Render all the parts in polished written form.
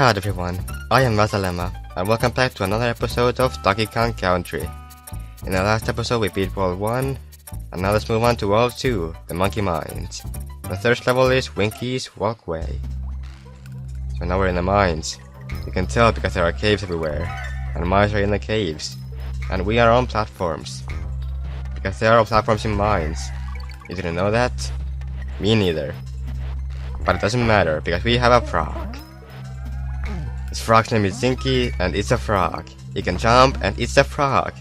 Hi everyone, I am Zhanna, and welcome back to another episode of Nikkis Country. In the last episode we beat World 1, and now let's move on to World 2, the Monkey Mines. The first level is Winky's Walkway. So now we're in the mines. You can tell because there are caves everywhere, and mines are in the caves. And we are on platforms, because there are platforms in mines. You didn't know that? Me neither. But it doesn't matter, because we have a frog. This frog's name is Zinky, and it's a frog. He can jump, and it's a frog.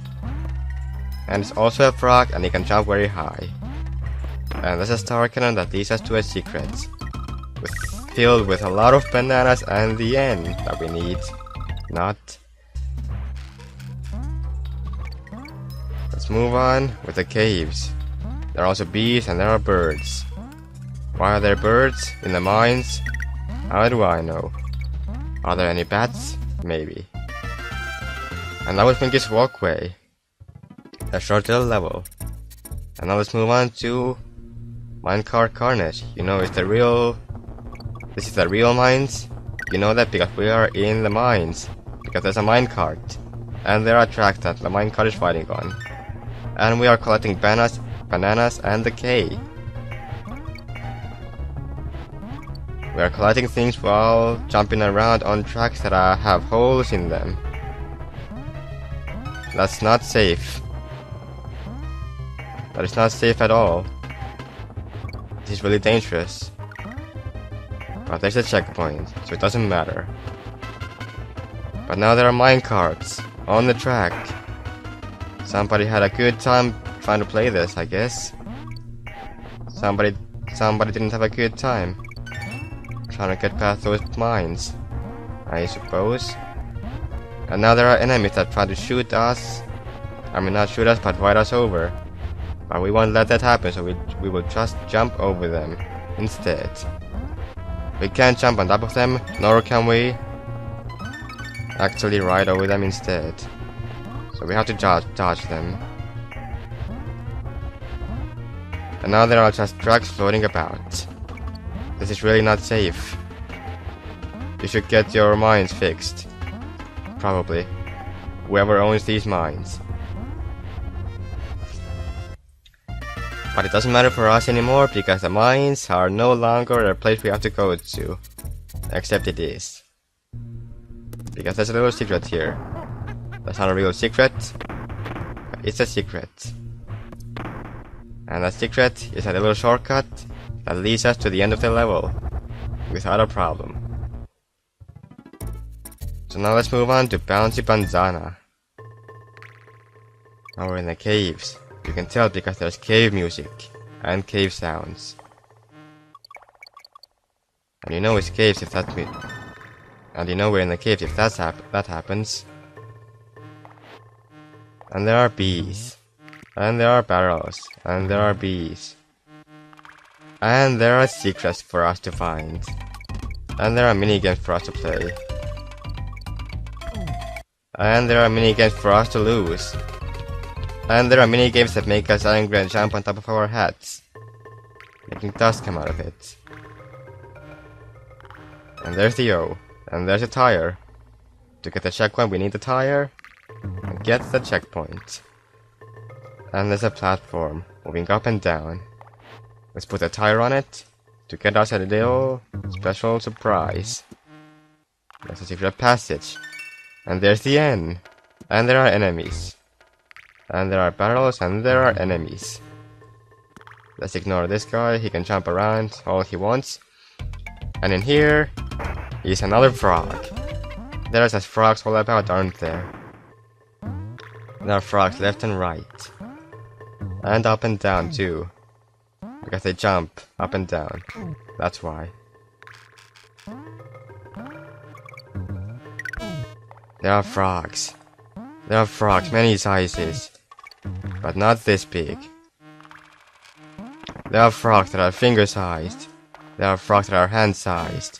And it's also a frog, and he can jump very high. And there's a star cannon that leads us to a secret, filled with a lot of bananas and the end that we need. Not. Let's move on with the caves. There are also bees and there are birds. Why are there birds in the mines? How do I know? Are there any bats? Maybe. And that was Nikkis Walkway. A short little level. And now let's move on to Minecart Carnage. You know, this is the real mines. You know that because we are in the mines. Because there's a minecart. And there are tracks that the minecart is riding on. And we are collecting bananas and the K. We are collecting things while jumping around on tracks that have holes in them. That's not safe. That is not safe at all. This is really dangerous. But there's a checkpoint, so it doesn't matter. But now there are minecarts on the track. Somebody had a good time trying to play this, I guess. Somebody didn't have a good time trying to get past those mines, I suppose. And now there are enemies that try to shoot us. I mean, not shoot us, but ride us over. But we won't let that happen, so we will just jump over them instead. We can't jump on top of them, nor can we actually ride over them instead. So we have to dodge them. And now there are just trucks floating about. This is really not safe. You should get your mines fixed. Probably. Whoever owns these mines. But it doesn't matter for us anymore because the mines are no longer a place we have to go to. Except it is. Because there's a little secret here. That's not a real secret. But it's a secret. And that secret is a little shortcut that leads us to the end of the level without a problem. So now let's move on to Pounce and Zhanna. Now we're in the caves. You can tell because there's cave music and cave sounds. And you know it's caves if that and you know we're in the caves if that happens. And there are bees. And there are barrels. And there are bees. And there are secrets for us to find. And there are minigames for us to play. And there are minigames for us to lose. And there are minigames that make us angry and jump on top of our hats, making dust come out of it. And there's the O. And there's a tire. To get the checkpoint we need the tire. And get the checkpoint. And there's a platform moving up and down. Let's put a tire on it to get us a little special surprise. There's a secret passage. And there's the end. And there are enemies. And there are barrels and there are enemies. Let's ignore this guy, he can jump around all he wants. And in here is another frog. There's frogs all about, aren't there? There are frogs left and right. And up and down too. Because they jump up and down. That's why. There are frogs. There are frogs, many sizes. But not this big. There are frogs that are finger-sized. There are frogs that are hand-sized.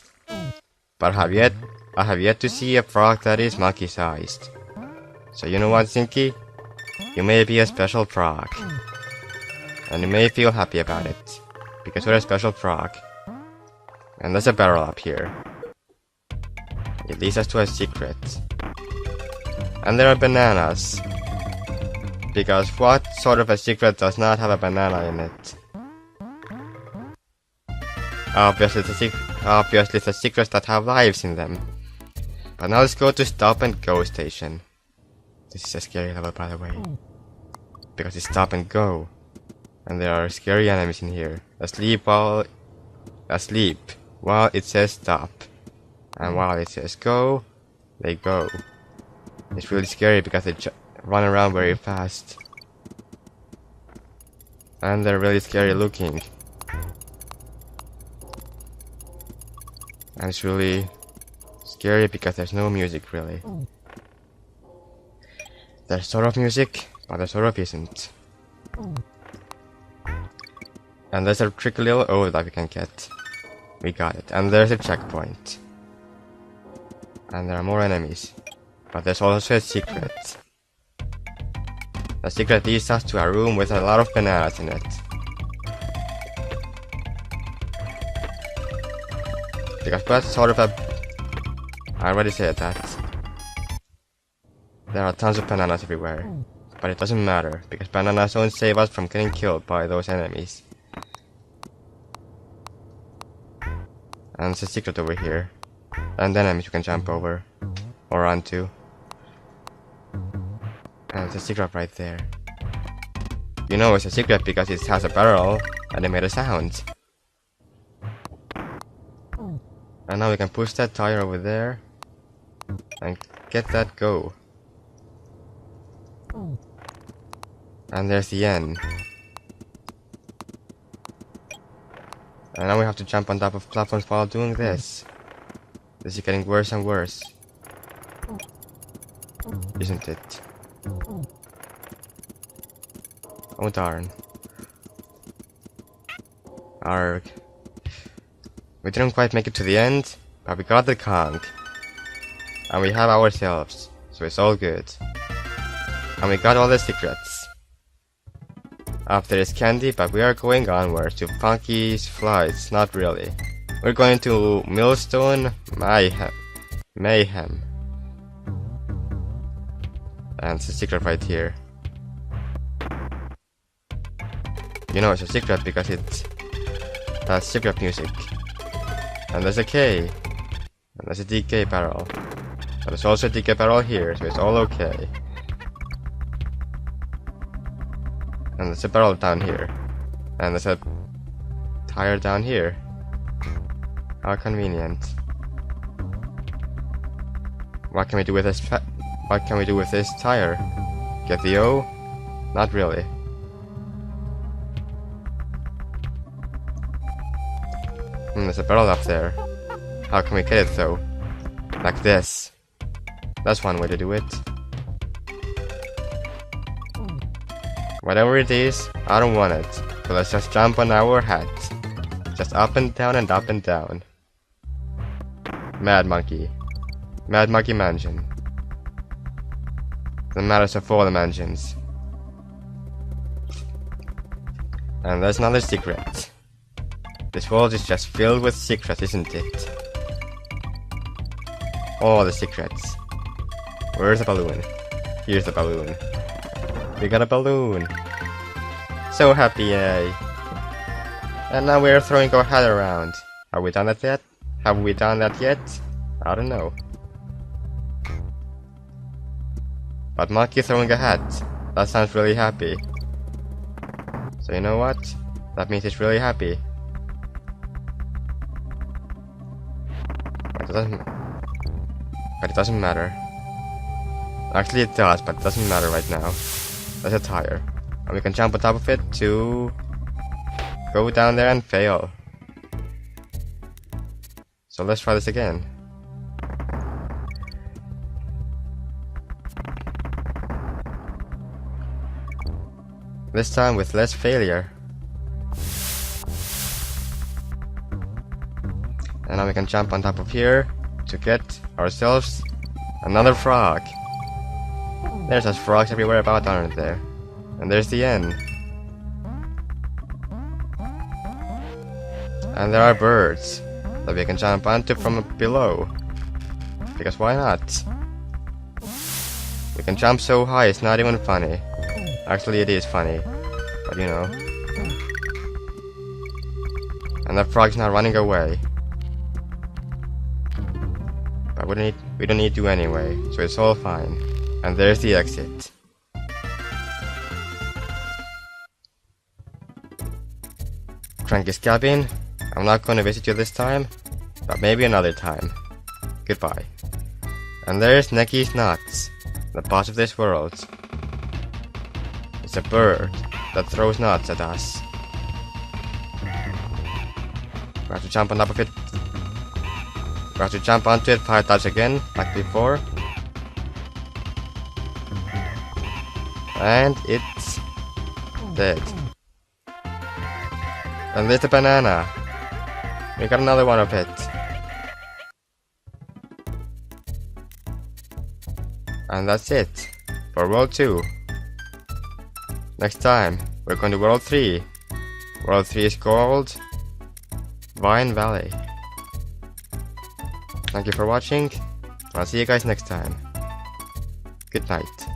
But I have yet to see a frog that is monkey-sized. So you know what, Zinky? You may be a special frog. And you may feel happy about it. Because we're a special frog. And there's a barrel up here. It leads us to a secret. And there are bananas. Because what sort of a secret does not have a banana in it? Obviously it's the secrets that have lives in them. But now let's go to Stop and Go station. This is a scary level, by the way. Because it's stop and go. And there are scary enemies in here. Asleep while it says stop. And while it says go, they go. It's really scary because they run around very fast. And they're really scary looking. And it's really scary because there's no music really. There's sort of music, but there sort of isn't. And there's a tricky little O that we can get. We got it. And there's a checkpoint. And there are more enemies. But there's also a secret. The secret leads us to a room with a lot of bananas in it. Because that's sort of a... I already said that. There are tons of bananas everywhere. But it doesn't matter, because bananas don't save us from getting killed by those enemies. And there's a secret over here. And enemies you can jump over. Or onto. And there's a secret right there. You know it's a secret because it has a barrel and it made a sound. And now we can push that tire over there and get that go. And there's the end. And now we have to jump on top of platforms while doing this. This is getting worse and worse. Isn't it? Oh darn. Arg. We didn't quite make it to the end, but we got the conch. And we have ourselves, so it's all good. And we got all the secrets. Up there is candy, but we are going onwards to Funky's flights, not really. We're going to Millstone Mayhem. And it's a secret right here. You know it's a secret because it has secret music. And there's a K. And there's a DK barrel. But there's also a DK barrel here, so it's all okay. And there's a barrel down here. And there's a tire down here. How convenient. What can we do with this tire? Get the O? Not really. There's a barrel up there. How can we get it though? Like this. That's one way to do it. Whatever it is, I don't want it. So let's just jump on our hat. Just up and down and up and down. Mad Monkey. Mad Monkey Mansion. The maddest of all the mansions. And there's another secret. This world is just filled with secrets, isn't it? All the secrets. Where's the balloon? Here's the balloon. We got a balloon. So happy, yay. And now we're throwing our hat around. Have we done that yet? Have we done that yet? I don't know. But monkey throwing a hat. That sounds really happy. So you know what? That means it's really happy. But it doesn't matter. Actually it does, but it doesn't matter right now. There's a tire. And we can jump on top of it to go down there and fail. So let's try this again. This time with less failure. And now we can jump on top of here to get ourselves another frog. There's just frogs everywhere about, aren't there? And there's the end. And there are birds that we can jump onto from below. Because why not? We can jump so high, it's not even funny. Actually, it is funny. But you know. And that frog's not running away. But we don't need to anyway, so it's all fine. And there's the exit. Cranky's cabin. I'm not gonna visit you this time, but maybe another time. Goodbye. And there's Nikkis Nuts, the boss of this world. It's a bird that throws nuts at us. We have to jump on top of it. We have to jump onto it 5 times again, like before. And it's dead. And there's the banana. We got another one of it. And that's it for World 2. Next time, we're going to World 3. World 3 is called Vine Valley. Thank you for watching. I'll see you guys next time. Good night.